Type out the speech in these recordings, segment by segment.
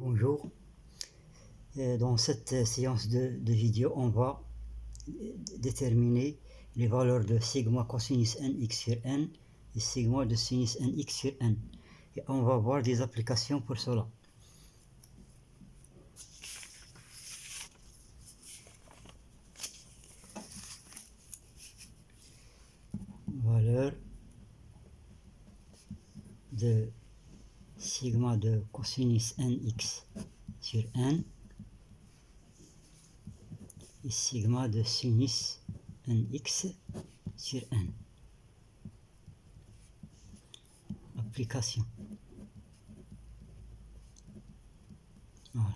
Bonjour. Dans cette séance de vidéo, on va déterminer les valeurs de sigma cosinus nx sur n et sigma de sinus nx sur n. Et on va voir des applications pour cela. Valeur de sigma de cosinus nx sur n et sigma de sinus nx sur n. Application. Voilà.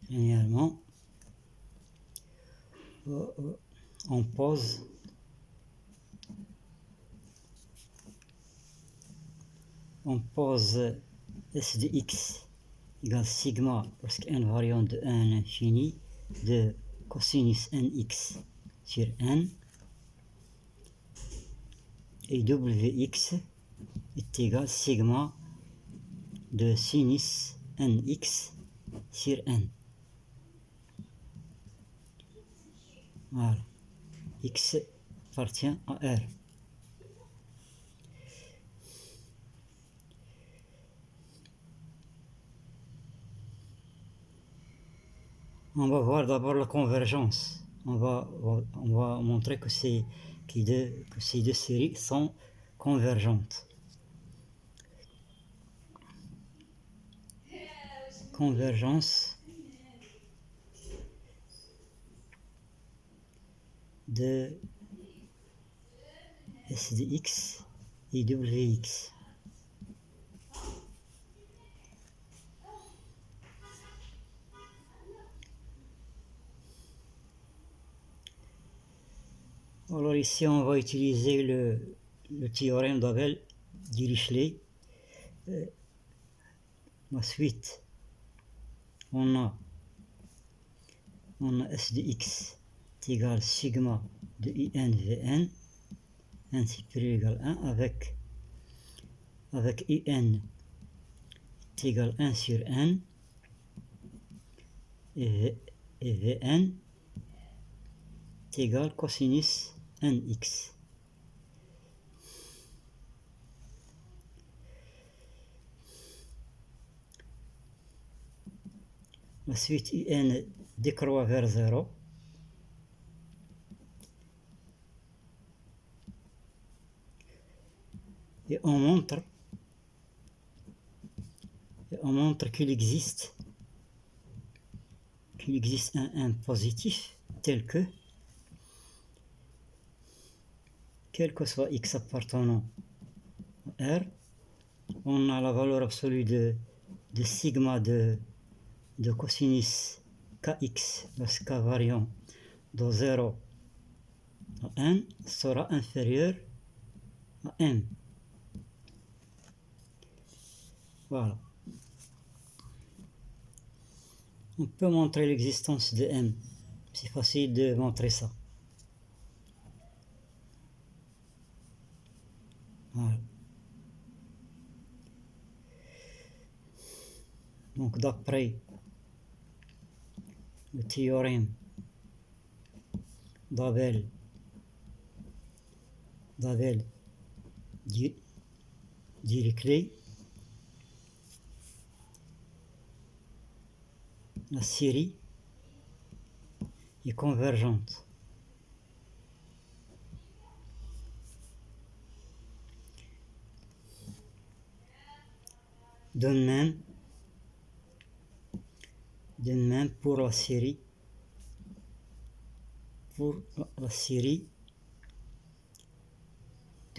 Généralement, on pose S de x égale sigma lorsque n variant de 1 à l'infini de cosinus nx sur n et wx est égal sigma de sinus nx sur n. Voilà. X appartient à R. On va voir d'abord la convergence. On va montrer que ces deux séries sont convergentes. Convergence de S de x et wx. Alors ici on va utiliser le théorème d'Abel-Dirichlet. Ensuite on a S de x est égal sigma de in vn, n supérieur égal 1 avec in est égal 1 sur n et vn est égal cosinus nx. Ensuite in décroît vers 0. Et on montre qu'il existe un positif tel que, quel que soit x appartenant à R, on a la valeur absolue de sigma de cosinus kx lorsque k variant de 0 à n sera inférieur à m. Voilà. On peut montrer l'existence de m. C'est facile de montrer ça. Voilà. Donc d'après le théorème d'Abel-Dirichlet, la série est convergente. De même pour la série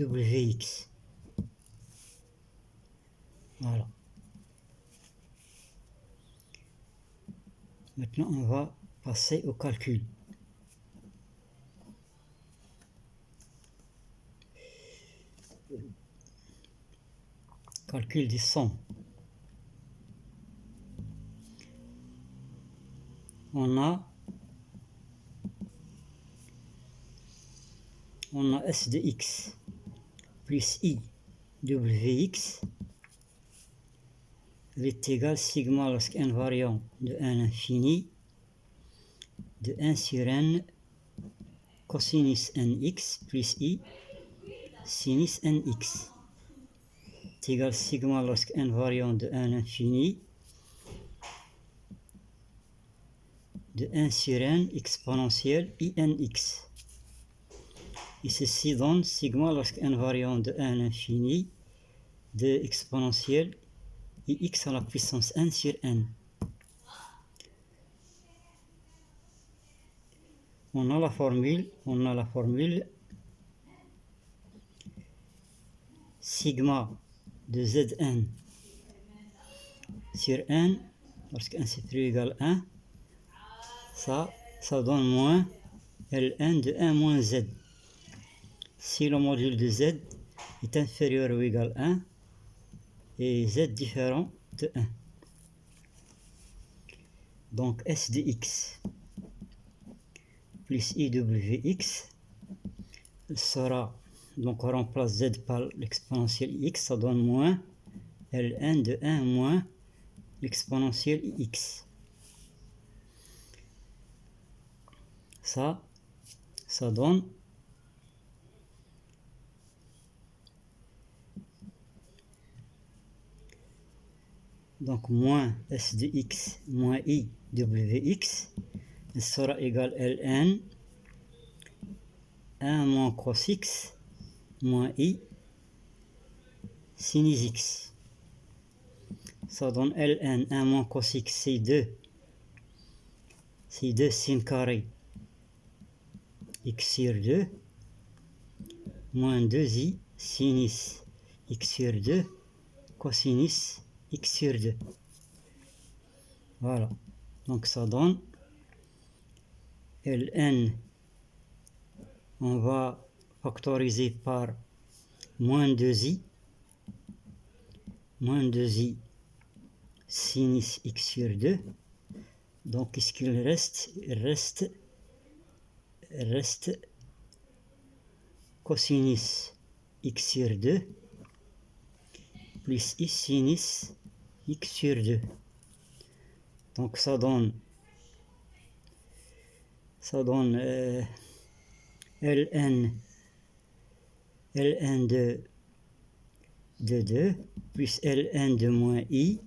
wx. Voilà. Maintenant, on va passer au calcul. Calcul des sons. on a S de x plus I Wx est égal sigma lorsque invariant de 1 à l'infini de 1 sur n cosinus nx plus I sinus nx est égal sigma lorsque invariant de 1 à l'infini de 1 sur n exponentielle inx. Et ceci donne sigma lorsque invariant de 1 à l'infini de exponentielle ix à la puissance 1 sur n. On a la formule sigma de Zn sur n, lorsque n c'est plus égal à 1, ça donne moins Ln de 1 moins z. Si le module de z est inférieur ou égal à 1 et z différent de 1. Donc S de x plus IWX sera, donc on remplace z par l'exponentielle x, ça donne moins Ln de 1 moins l'exponentielle x. Ça donne donc moins S de x moins I Wx sera égal Ln 1 moins cos x moins I sin x. Ça donne Ln 1 moins cos x, c'est 2 sin carré x sur 2 moins 2i sinus x sur 2 cosinus x sur 2. Voilà. Donc ça donne Ln, on va factoriser par moins 2i sinus x sur 2. Donc qu'est-ce qu'il reste? Il reste cosinus x sur 2 plus i sinus x sur 2. Donc ça donne Ln de 2 plus Ln de moins i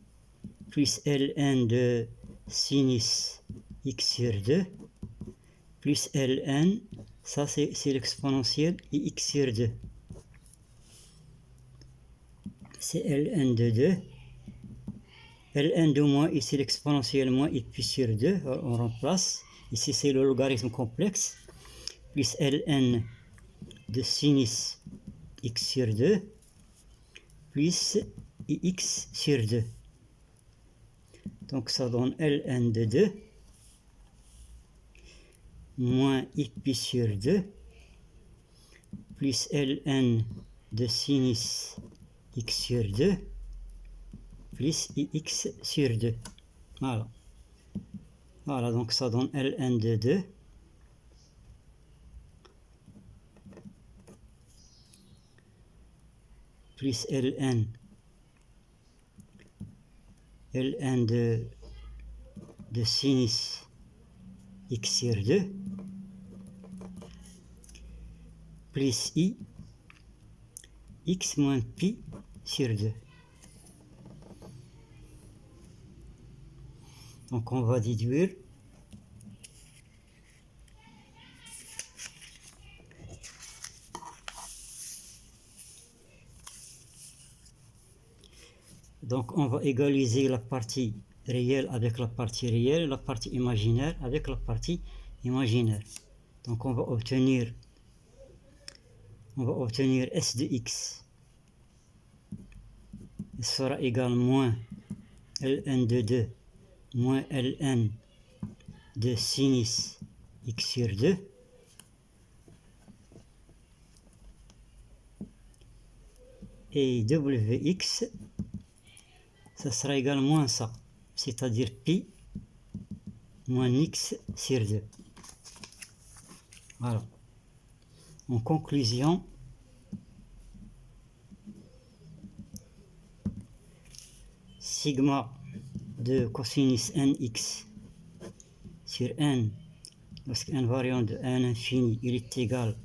plus Ln de sinus x sur 2 plus Ln, ça c'est l'exponentielle ix sur 2. C'est Ln de 2. Ln de moins i, c'est l'exponentielle moins i puis sur 2. On remplace. Ici, c'est le logarithme complexe. Plus Ln de sinus x sur 2. Plus ix sur 2. Donc, ça donne Ln de 2. Moins i puis sur 2. Plus Ln de sinus x sur 2 plus ix sur 2. Voilà. Voilà, donc ça donne Ln de 2 plus Ln de sinus x sur 2 plus i x moins pi sur 2. Donc on va déduire donc on va égaliser la partie réelle avec la partie réelle, la partie imaginaire avec la partie imaginaire. Donc on va obtenir S de x sera égal moins Ln de 2 moins Ln de sinus x sur 2 et Wx ça sera égal moins ça, c'est-à-dire pi moins x sur 2. Voilà. En conclusion, sigma de cosinus nx sur n, lorsque invariant de n infini, il est égal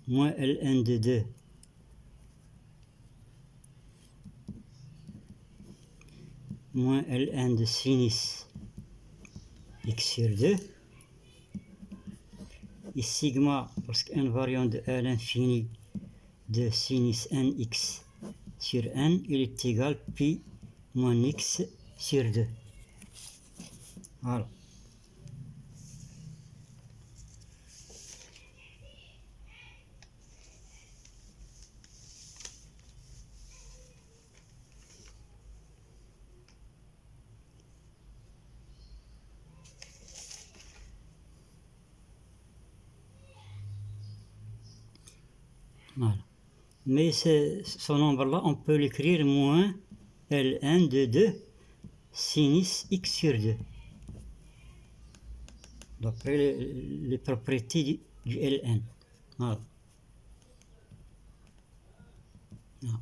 moins ln de 2 moins ln de sinus x sur 2, et sigma, lorsque invariant de L infini de sinus nx sur n, il est égal pi moins x sur 2. Voilà. Voilà. Mais ce nombre-là, on peut l'écrire moins ln de 2 sinus x sur 2. D'après les propriétés du ln. Voilà. Voilà.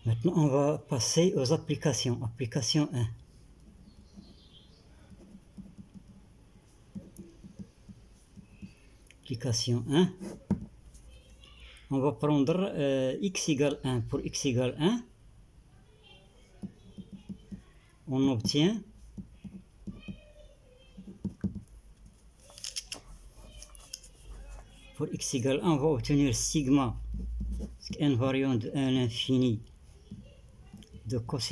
Maintenant, on va passer aux applications. Application 1. Application 1. On va prendre x égale 1. Pour x égale 1, on obtient pour x égale 1, on va obtenir sigma, invariant de 1 à l'infini de cos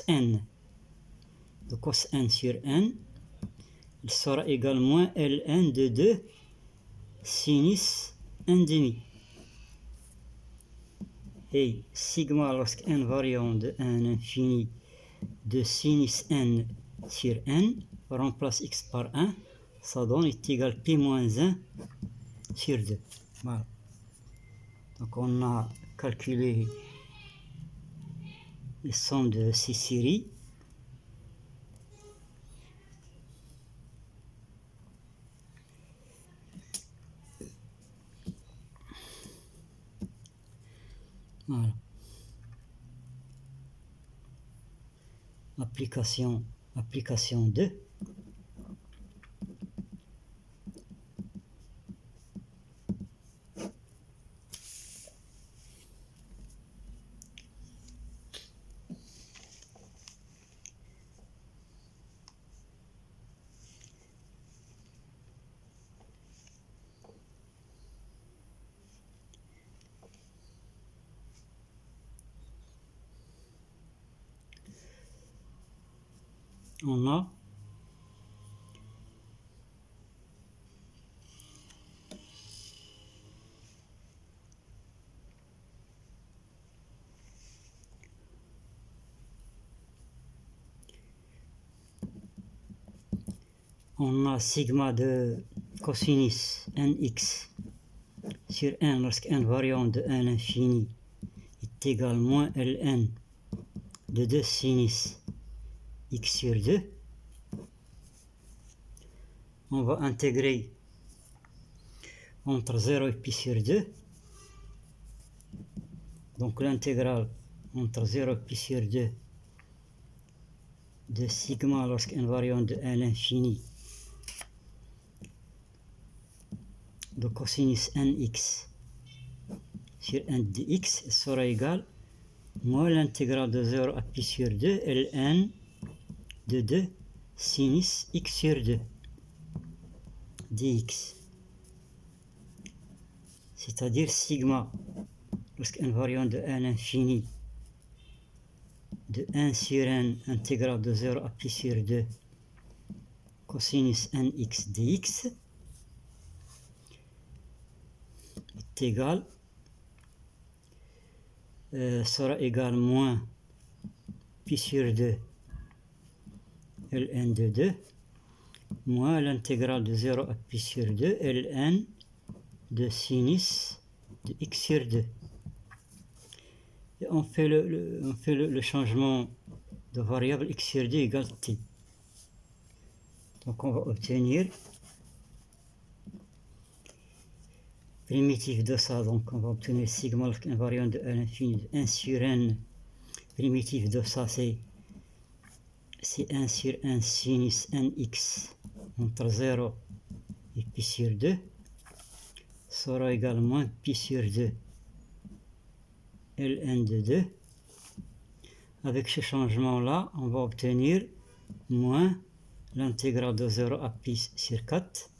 n sur n, il sera égal moins ln de 2 sinus 1 demi. Et sigma lorsque invariant de 1 à l'infini de sinus n sur n, on remplace x par 1, ça donne est égal pi moins 1 sur 2. Voilà. Donc on a calculé les sommes de ces séries. Voilà. Application 2. On a sigma de cosinus nx sur n lorsque invariant de 1 à l'infini est égal moins ln de 2 sinus x sur 2. On va intégrer entre 0 et pi sur 2. Donc l'intégrale entre 0 et pi sur 2 de sigma lorsque invariant de 1 à l'infini de cosinus nx sur n dx sera égal moins l'intégrale de 0 à pi sur 2 ln de 2 sinus x sur 2 dx, c'est-à-dire sigma lorsque invariant de 1 à l'infini de 1 sur n intégrale de 0 à pi sur 2 cosinus nx dx est égal sera égal moins pi sur 2 ln de 2 moins l'intégrale de 0 à pi sur 2 ln de sinus de x sur 2. Et on fait le changement de variable x sur 2 égale t. Donc on va obtenir primitif de ça, donc on va obtenir sigma invariant de à l'infini de 1 sur n. Primitif de ça c'est 1 sur 1 sinus nx entre 0 et pi sur 2 sera égal à moins pi sur 2 ln de 2. Avec ce changement là on va obtenir moins l'intégrale de 0 à pi sur 4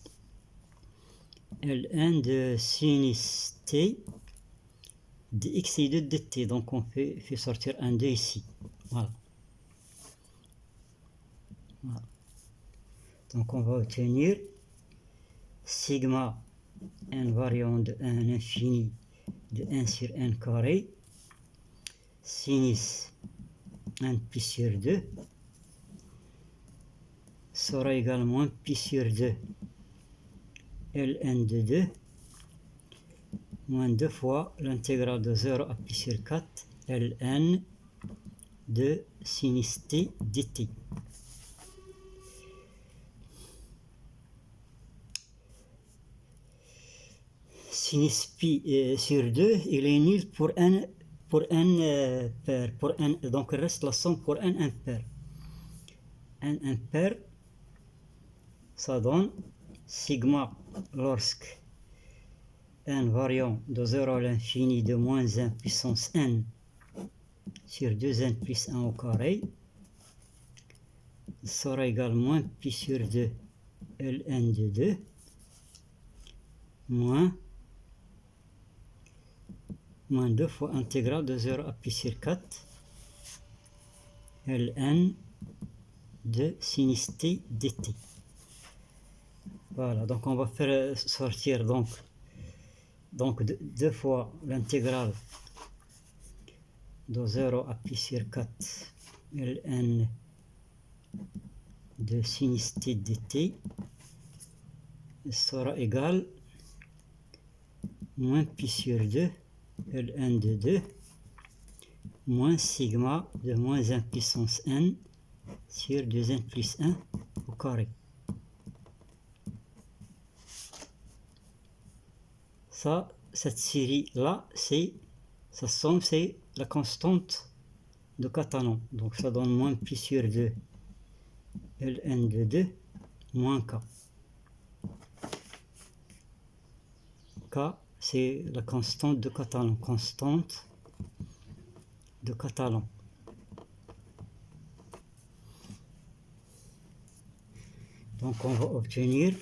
ln de sinus t de x et de dt. Donc on fait sortir un 2 ici. Voilà. Donc on va obtenir sigma invariant de 1 à l'infini de 1 sur n carré sinus 1 pi sur 2 sera égal à moins pi sur 2 ln de 2 moins 2 fois l'intégrale de 0 à pi sur 4 ln de sinus t dt. Sinus pi sur 2 il est nul pour n pair, pour n, donc il reste la somme pour n impair. N impair ça donne sigma lorsque n variant de 0 à l'infini de moins 1 puissance n sur 2n plus 1 au carré sera égal à moins pi sur 2 ln de 2 moins 2 fois intégrale de 0 à pi sur 4 ln de sinus t dt. Voilà, donc on va faire sortir donc 2 fois l'intégrale de 0 à pi sur 4 ln de sinus t dt sera égal moins pi sur 2 ln de 2 moins sigma de moins 1 puissance n sur 2n plus 1 au carré. Ça, cette série là, sa somme c'est la constante de Catalan. Donc ça donne moins pi sur 2 ln de 2 moins k. K c'est la constante de Catalan. Constante de Catalan. Donc on va obtenir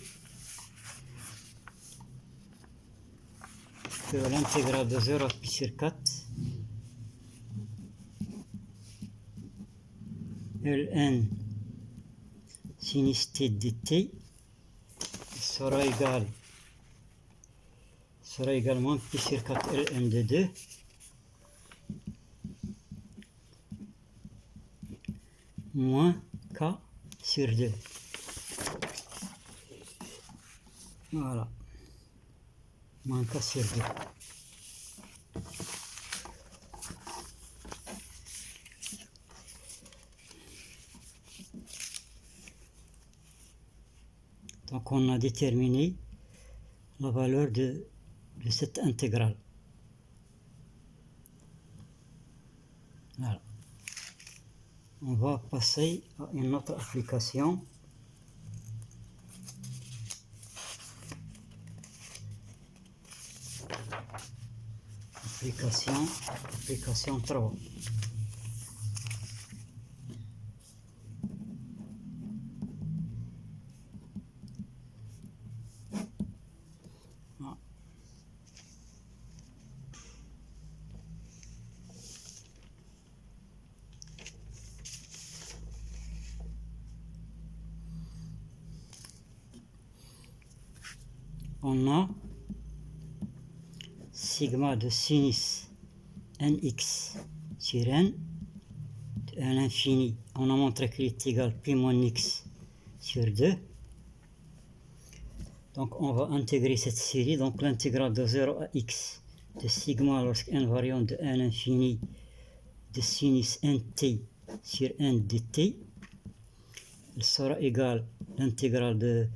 que l'intégrale de 0 à pi sur 4 ln sinus t dt sera également pi sur 4 ln de 2 moins k sur 2. Voilà, moins k sur 2. Donc on a déterminé la valeur de cette intégrale. Voilà. On va passer à une autre application. Application 3. On a sigma de sinus nx sur n à l'infini. On a montré qu'il est égal pi moins x sur 2. Donc on va intégrer cette série. Donc l'intégrale de 0 à x de sigma lorsque n variant de n infini de sinus nt sur n dt, elle sera égale l'intégrale de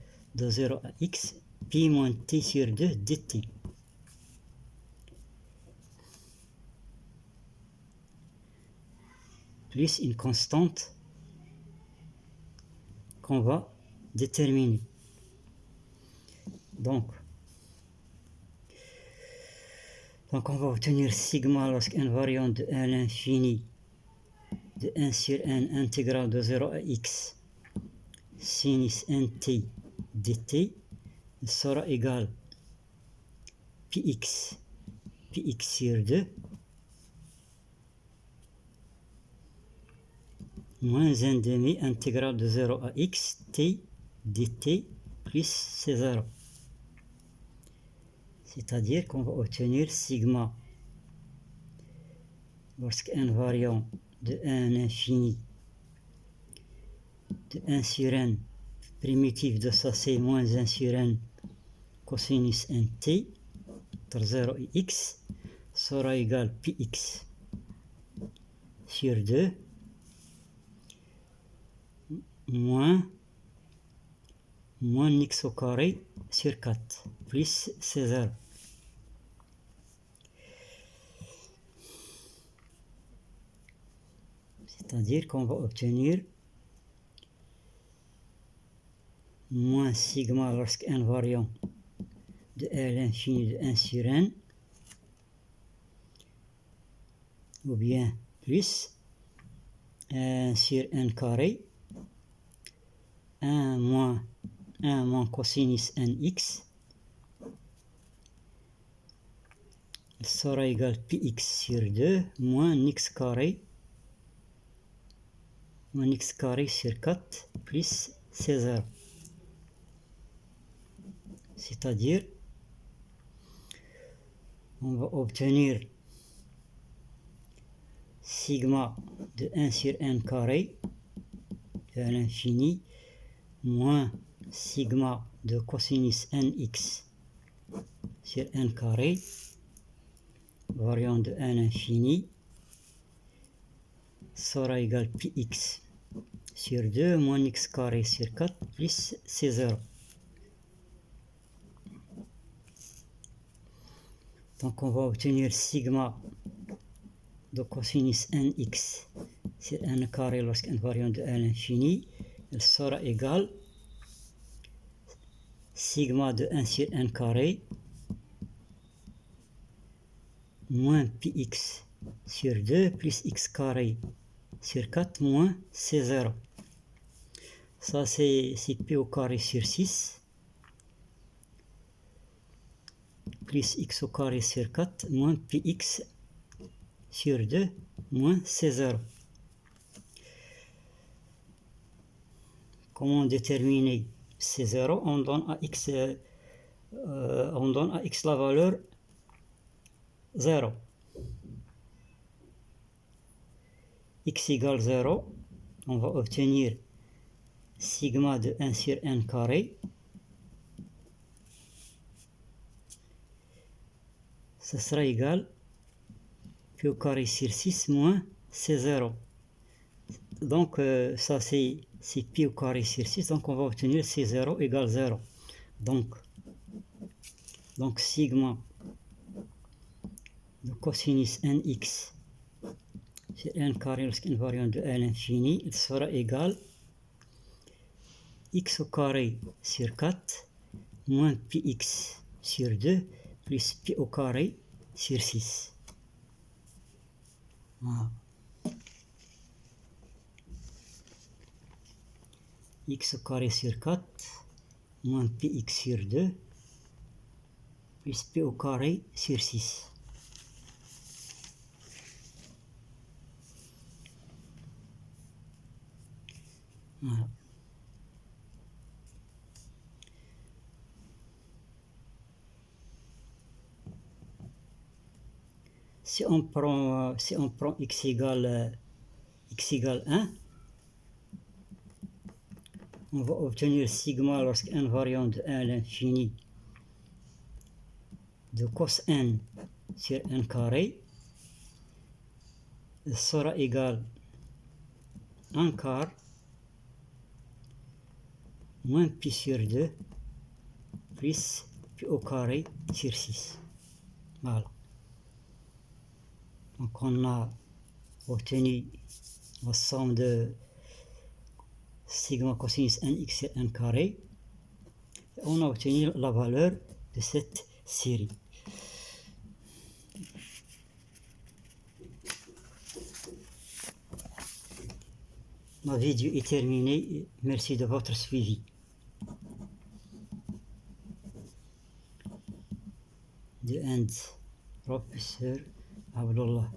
0 à x, pi moins t sur 2 dt. Plus une constante qu'on va déterminer. Donc on va obtenir sigma lorsque n variant de n infini de 1 sur n intégrale de 0 à x sinus nt dt sera égal px sur 2 moins 1 demi intégrale de 0 à x t dt plus c0. C'est-à-dire qu'on va obtenir sigma lorsque n variant de 1 infini de 1 sur n primitif de ça c'est moins 1 sur n cosinus nt entre 0 et x sera égal px sur 2 moins x au carré sur 4 plus c0. C'est-à-dire qu'on va obtenir moins sigma lorsque n variant de L infini de 1 sur n, ou bien plus 1 sur n carré, 1 moins cosinus nx, sera égal px sur 2 moins x carré sur 4 plus c0. C'est-à-dire, on va obtenir sigma de 1 sur n carré de l'infini moins sigma de cosinus nx sur n carré variant de n infini sera égal px sur 2 moins x carré sur 4 plus c0. Donc on va obtenir sigma de cosinus nx sur n carré lorsque n variant de n infini, elle sera égale sigma de 1 sur n carré moins px sur 2 plus x carré sur 4 moins c0. Ça c'est p au carré sur 6 plus x au carré sur 4 moins px sur 2 moins c0. Comment déterminer c0? On donne à x la valeur 0. X égale 0, on va obtenir sigma de 1 sur n carré. Ça sera égal p au carré sur 6 moins c0. Donc ça c'est pi au carré sur 6, donc on va obtenir c0 égale 0. Donc sigma de cosinus nx sur n carré lorsqu'une variante de n infini, il sera égal x au carré sur 4 moins px sur 2 plus pi au carré sur 6. Voilà. X au carré sur 4 moins px sur 2 plus p au carré sur 6. Voilà. Si on prend x égale 1, on va obtenir sigma lorsqu'un variant de 1 à l'infini de cos n sur n carré sera égal à 1 quart moins pi sur 2 plus pi au carré sur 6. Voilà. Donc on a obtenu la somme de sigma cosinus nx sur n carré. Et on a obtenu la valeur de cette série. Ma vidéo est terminée. Merci de votre suivi. The end. Professeur Abdullah.